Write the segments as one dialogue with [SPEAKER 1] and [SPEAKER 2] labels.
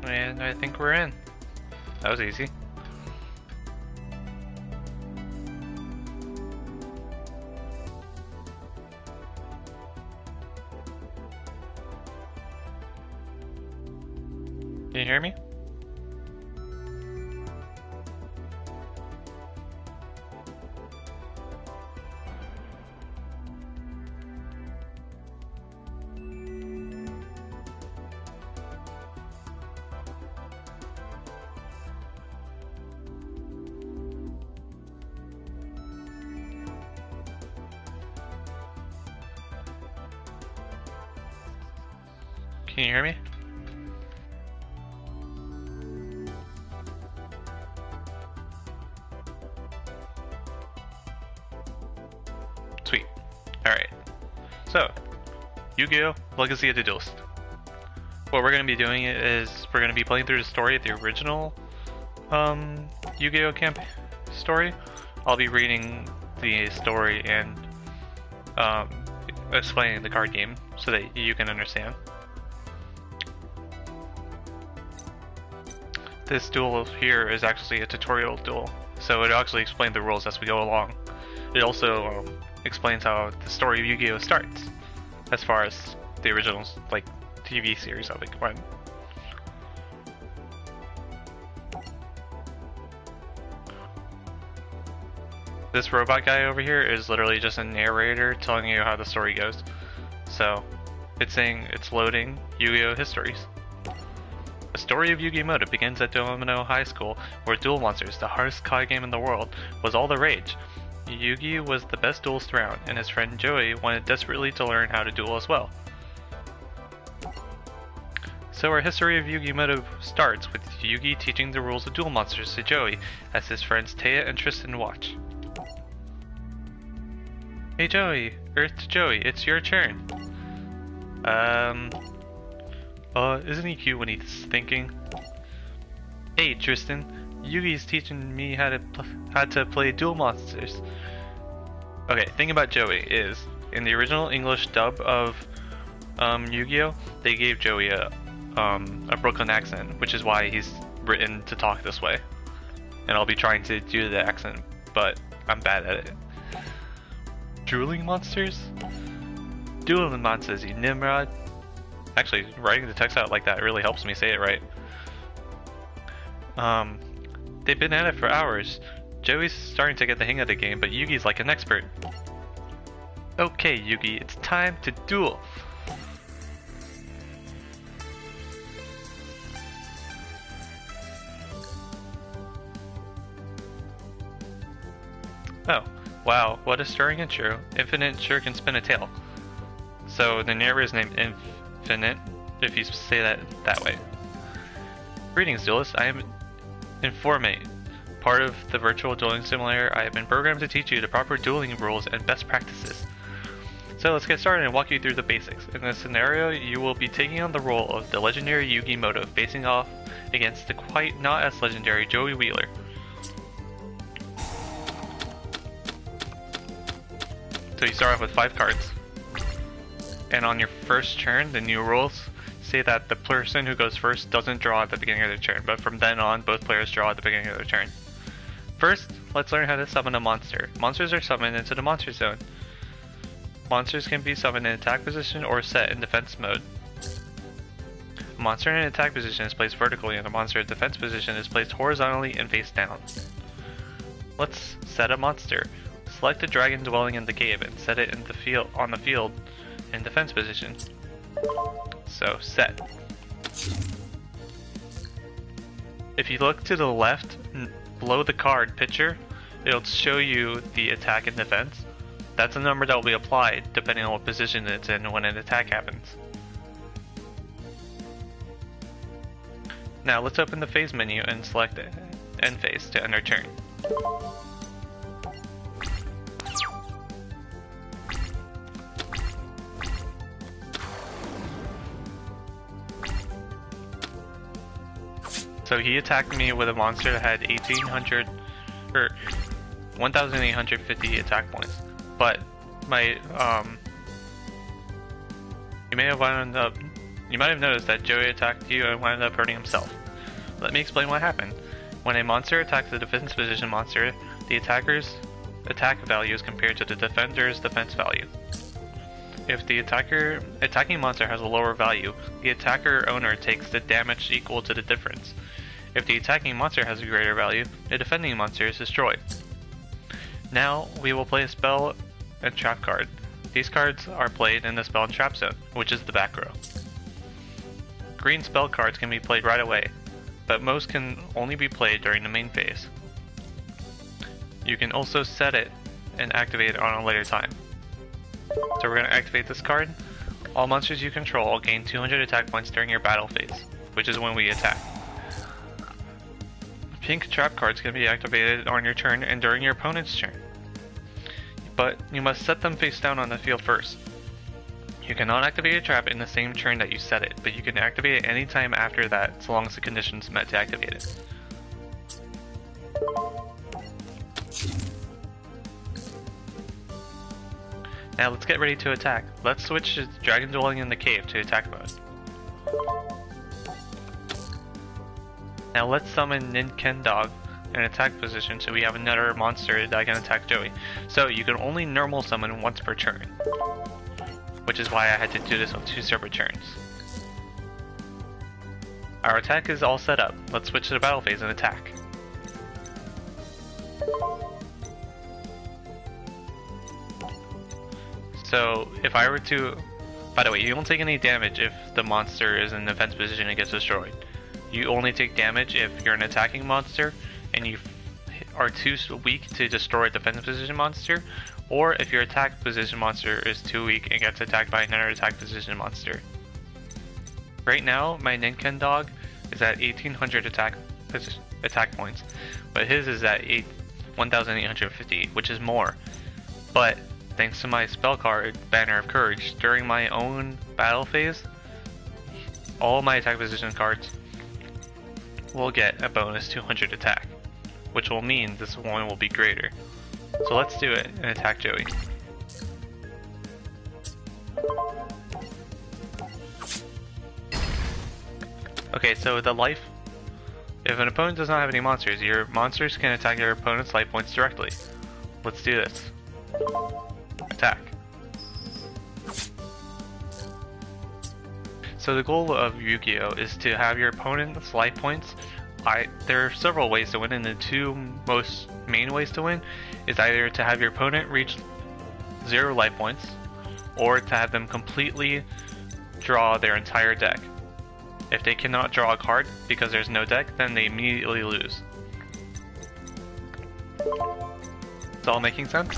[SPEAKER 1] And I think we're in. That was easy. Can you hear me? Can you hear me? Sweet. Alright. So, Yu-Gi-Oh! Legacy of the Duelist. What we're going to be doing is we're going to be playing through the story of the original Yu-Gi-Oh! Story. I'll be reading the story and explaining the card game so that you can understand. This duel here is actually a tutorial duel, so it actually explains the rules as we go along. It also explains how the story of Yu-Gi-Oh! Starts, as far as the original TV series of it went. This robot guy over here is literally just a narrator telling you how the story goes. So, it's saying it's loading Yu-Gi-Oh! Histories. The story of Yu-Gi-Oh! begins at Domino High School, where Duel Monsters, the hardest card game in the world, was all the rage. Yugi was the best duelist around, and his friend Joey wanted desperately to learn how to duel as well. So our history of Yu-Gi-Oh! Starts with Yugi teaching the rules of Duel Monsters to Joey, as his friends Taya and Tristan watch. Hey Joey, Earth to Joey, it's your turn. Isn't he cute when he's thinking? Hey Tristan, Yugi's teaching me how to play Duel Monsters. Okay, thing about Joey is, in the original English dub of Yu-Gi-Oh! They gave Joey a Brooklyn accent, which is why he's written to talk this way. And I'll be trying to do the accent, but I'm bad at it. Dueling monsters? Dueling monsters, you Nimrod. Actually, writing the text out like that really helps me say it right. They've been at it for hours. Joey's starting to get the hang of the game, but Yugi's like an expert. Okay, Yugi, it's time to duel. Oh, wow, what a stirring intro. Infinite sure can spin a tail. So the narrator is named Infinite, if you say that way. Greetings, Duelist. I am Informate, part of the virtual dueling simulator. I have been programmed to teach you the proper dueling rules and best practices. So let's get started and walk you through the basics. In this scenario, you will be taking on the role of the legendary Yugi Moto, facing off against the quite not as legendary Joey Wheeler. So you start off with 5 cards. And on your first turn, the new rules say that the person who goes first doesn't draw at the beginning of their turn, but from then on, both players draw at the beginning of their turn. First, let's learn how to summon a monster. Monsters are summoned into the monster zone. Monsters can be summoned in attack position or set in defense mode. A monster in an attack position is placed vertically and a monster in defense position is placed horizontally and face down. Let's set a monster. Select a dragon dwelling in the cave and set it in the on the field in defense position. So, set. If you look to the left, below the card picture, it'll show you the attack and defense. That's a number that will be applied depending on what position it's in when an attack happens. Now let's open the phase menu and select end phase to end our turn. So he attacked me with a monster that had 1,850 attack points, but my he may have wound up You might have noticed that Joey attacked you and wound up hurting himself. Let me explain what happened. When a monster attacks a defense position monster, the attacker's attack value is compared to the defender's defense value. If the attacking monster has a lower value, the attacker owner takes the damage equal to the difference. If the attacking monster has a greater value, the defending monster is destroyed. Now, we will play a spell and trap card. These cards are played in the spell and trap zone, which is the back row. Green spell cards can be played right away, but most can only be played during the main phase. You can also set it and activate it on a later time. So we're going to activate this card. All monsters you control gain 200 attack points during your battle phase, which is when we attack. Pink trap cards can be activated on your turn and during your opponent's turn, but you must set them face down on the field first. You cannot activate a trap in the same turn that you set it, but you can activate it any time after that, so long as the conditions met to activate it. Now let's get ready to attack. Let's switch to Dragon Dwelling in the Cave to attack mode. Now let's summon Ninkendog in attack position so we have another monster that can attack Joey. So you can only normal summon once per turn, which is why I had to do this on 2 separate turns. Our attack is all set up. Let's switch to the battle phase and attack. So if I were to... By the way, you don't take any damage if the monster is in defense position and gets destroyed. You only take damage if you're an attacking monster and you are too weak to destroy a defensive position monster, or if your attack position monster is too weak and gets attacked by another attack position monster. Right now, my Ninkendog is at 1800 attack points, but his is at 1850, which is more. But thanks to my spell card, Banner of Courage, during my own battle phase, all my attack position cards will get a bonus 200 attack, which will mean this one will be greater. So let's do it and attack Joey. Okay, so the life... If an opponent does not have any monsters, your monsters can attack your opponent's life points directly. Let's do this. Attack. So the goal of Yu-Gi-Oh! Is to have your opponent's life points. There are several ways to win, and the 2 most main ways to win is either to have your opponent reach 0 life points, or to have them completely draw their entire deck. If they cannot draw a card because there's no deck, then they immediately lose. It's all making sense?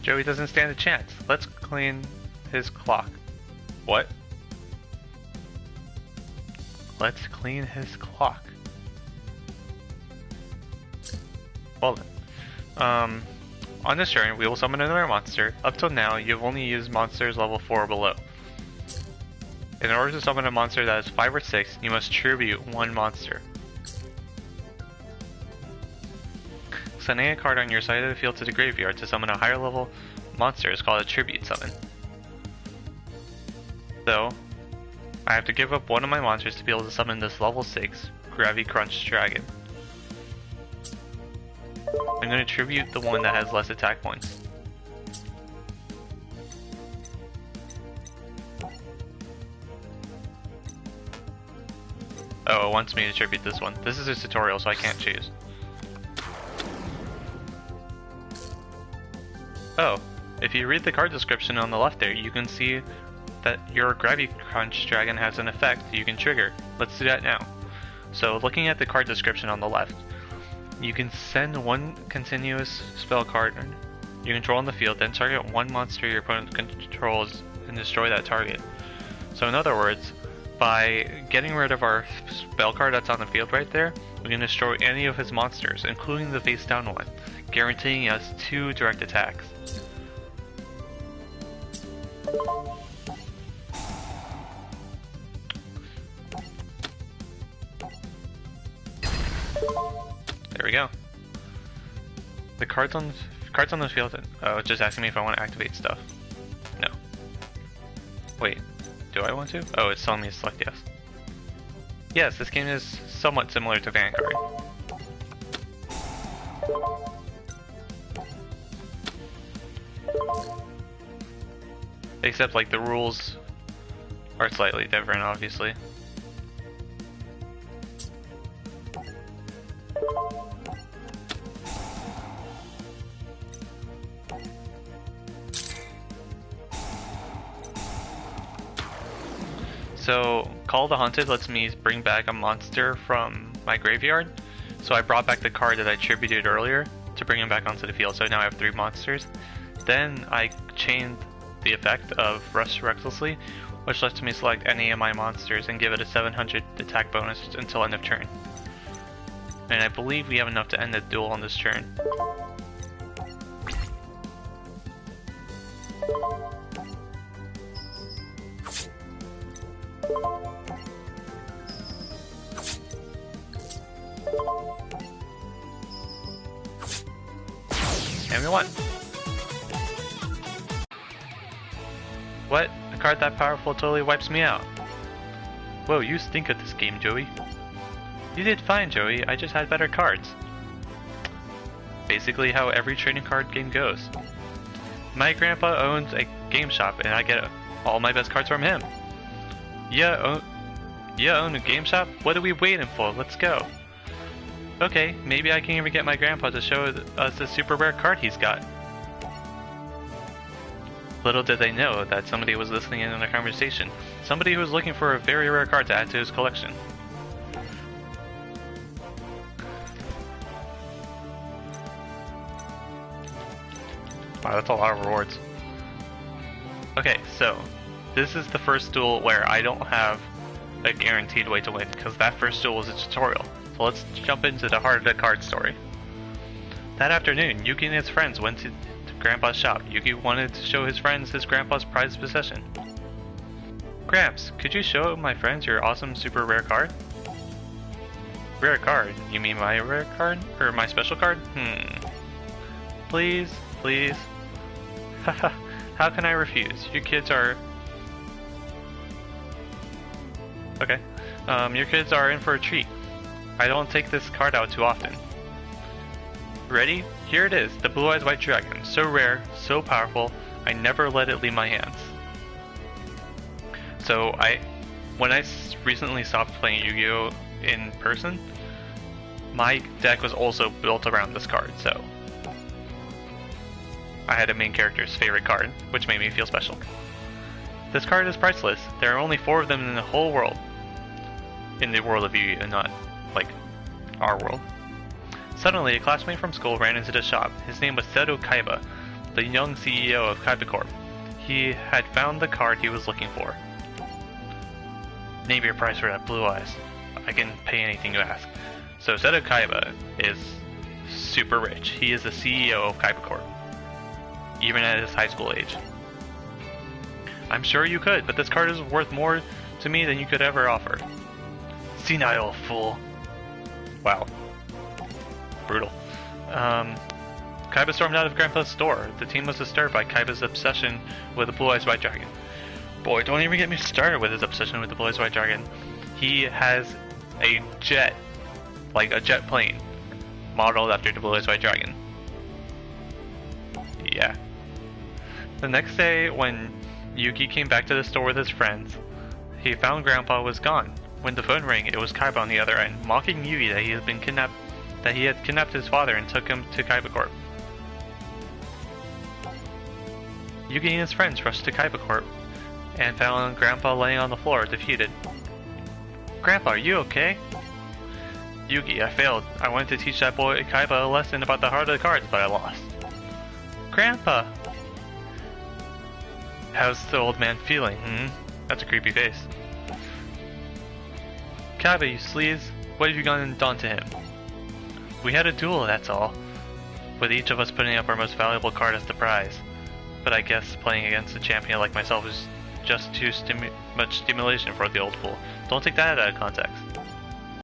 [SPEAKER 1] Joey doesn't stand a chance. Let's clean his clock. What? Let's clean his clock. Well then. On this turn, we will summon another monster. Up till now, you've only used monsters level 4 or below. In order to summon a monster that is 5 or 6, you must tribute 1 monster. Sending a card on your side of the field to the graveyard to summon a higher level monster is called a tribute summon. So, I have to give up one of my monsters to be able to summon this level 6 Gravy Crunch Dragon. I'm going to tribute the one that has less attack points. Oh, it wants me to tribute this one. This is a tutorial, so I can't choose. Oh, if you read the card description on the left there, you can see that your Gravy Crunch Dragon has an effect you can trigger. Let's do that now. So looking at the card description on the left, you can send 1 continuous spell card you control on the field, then target 1 monster your opponent controls and destroy that target. So in other words, by getting rid of our spell card that's on the field right there, we can destroy any of his monsters, including the face down one, guaranteeing us 2 direct attacks. There we go. The cards on the field. Oh, it's just asking me if I want to activate stuff. No. Wait, do I want to? Oh, it's telling me to select yes. Yes, this game is somewhat similar to Vanguard. Except like the rules are slightly different, obviously. So, Call of the Hunted lets me bring back a monster from my graveyard. So I brought back the card that I tributed earlier to bring him back onto the field. So now I have 3 monsters. Then I chained the effect of Rush Recklessly, which lets me select any of my monsters and give it a 700 attack bonus until end of turn. And I believe we have enough to end the duel on this turn. And we won! What? A card that powerful totally wipes me out. Whoa, you stink at this game, Joey. You did fine, Joey. I just had better cards. Basically how every trading card game goes. My grandpa owns a game shop and I get all my best cards from him. Yeah, own a game shop? What are we waiting for? Let's go. Okay, maybe I can even get my grandpa to show us a super rare card he's got. Little did they know that somebody was listening in on their conversation. Somebody who was looking for a very rare card to add to his collection. Wow, that's a lot of rewards. Okay, so this is the first duel where I don't have a guaranteed way to win, because that first duel was a tutorial. So let's jump into the heart of the card story. That afternoon, Yuki and his friends went to Grandpa's shop. Yuki wanted to show his friends his grandpa's prized possession. Gramps, could you show my friends your awesome super rare card? Rare card? You mean my rare card? Or my special card? Please, please. Haha, how can I refuse? You kids are... Okay. Your kids are in for a treat. I don't take this card out too often. Ready? Here it is, the Blue Eyes White Dragon. So rare, so powerful, I never let it leave my hands. So when I recently stopped playing Yu-Gi-Oh! In person, my deck was also built around this card, so I had a main character's favorite card, which made me feel special. This card is priceless. There are only 4 of them in the whole world. In the world of Yu-Gi-Oh! Not, like, our world. Suddenly, a classmate from school ran into the shop. His name was Seto Kaiba, the young CEO of Kaiba Corp. He had found the card he was looking for. Name your price for that Blue Eyes. I can pay anything you ask. So Seto Kaiba is super rich. He is the CEO of Kaiba Corp, even at his high school age. I'm sure you could, but this card is worth more to me than you could ever offer. Senile fool. Wow. Brutal. Kaiba stormed out of Grandpa's store. The team was disturbed by Kaiba's obsession with the Blue Eyes White Dragon. Boy, don't even get me started with his obsession with the Blue Eyes White Dragon. He has a jet, like a jet plane, modeled after the Blue Eyes White Dragon. Yeah. The next day, when Yuki came back to the store with his friends, he found Grandpa was gone. When the phone rang, it was Kaiba on the other end, mocking Yuki that he had kidnapped his father and took him to Kaiba Corp. Yuki and his friends rushed to Kaiba Corp and found Grandpa laying on the floor, defeated. Grandpa, are you okay? Yuki, I failed. I wanted to teach that boy Kaiba a lesson about the heart of the cards, but I lost. Grandpa! How's the old man feeling, That's a creepy face. Kaiba, you sleaze, what have you done to him? We had a duel, that's all, with each of us putting up our most valuable card as the prize. But I guess playing against a champion like myself is just too much stimulation for the old fool. Don't take that out of context.